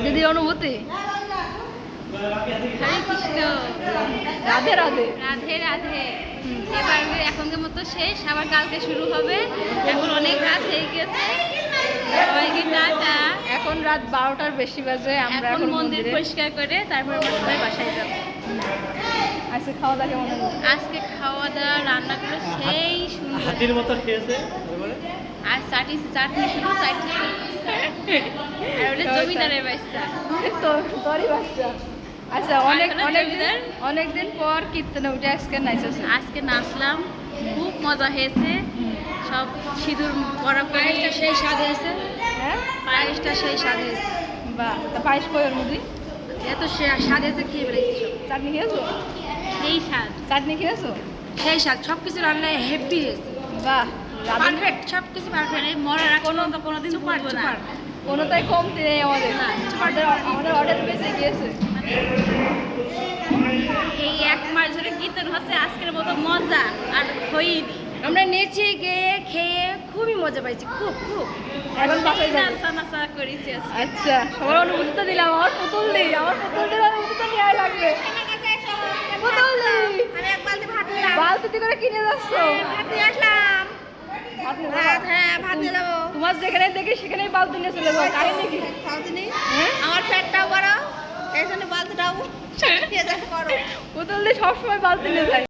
দিদি অনুভূতি? হরে কৃষ্ণ, রাধে রাধে। রাধে রাধে। এবার এখনকার মতো শেষ, আবার কালকে শুরু হবে। এখন অনেক রাত হয়ে গেছে, সবাইকে টাটা। এখন রাত 12টার বেশি বাজে। আমরা এখন মন্দির মন্দিরে পরিষ্কার করে তারপর আমরা সবাই বাসায় যাব। আজকে খাওয়া দাওয়া কেমন হলো? আজকে খাওয়া দাওয়া রান্নাগুলো সেই সুন্দর। হাতির মতো খেয়েছে। আর চাটনি শুধু চাটনি আর ওটা জমিদারের বাচ্চা। তো তোরই বাচ্চা। আচ্ছা, অনেকদিন পর কীর্তনে উঠে আজকে নাচেছে। আজকে নাচলাম, খুব মজা হয়েছে। সব সিঁদুর করা পায়েসটা সেই স্বাদ হয়েছে। হ্যাঁ, পায়েসটা সেই স্বাদ হয়েছে। বাহ, তা পায়েস কই ওর মধ্যে? এত স্বাদ হয়েছে, খেয়ে বেড়েছি সব। চাটনি খেয়েছো? সেই স্বাদ, চাটনি খেয়েছো? সেই স্বাদ, সব কিছু রান্নায় হেভি হয়েছে। বাহ, পারফেক্ট, সব কিছু পারফেক্ট। এই মরার আগে কোনোদিন ভুলবো না। কোনোটাই কমতি নেই আমাদের। না, আমাদের অর্ডার বেশি গিয়েছে। এই 1 মাস ধরে কীর্তন হচ্ছে, আজকের মতো মজা আর হয়নি। আমরা নেচে গিয়ে খেয়ে খুবই মজা পাইছি, খুব খুব। এখন বাসায় যাবো। নাচা করেছি আজকে। আচ্ছা, সবার অনুভূতি তো দিলাম। আমার পুতুল নেই, আমার পুতুলটির অনুভূতি তো নেওয়াই লাগবে। পুতুল নেই, আমি এক বালতি ভাত নিলাম। বালতিতে করে কিনে যাচ্ছ? ভাত নিয়ে আসলাম। ভাত নিয়ে ভাত, যাবো? হ্যাঁ, ভাত নিয়ে যাবো। তোমার যেখানে দেখি সেখানেই বালতি নিয়ে চলে যাবো, তাই নাকি? বালতি নেই, হ্যাঁ? আমার পেটটাও বড়, এই জন্য বালতিটাও নিয়ে যাবো বড়। পুতুল দিয়ে সবসময় বালতি নিয়ে যায়।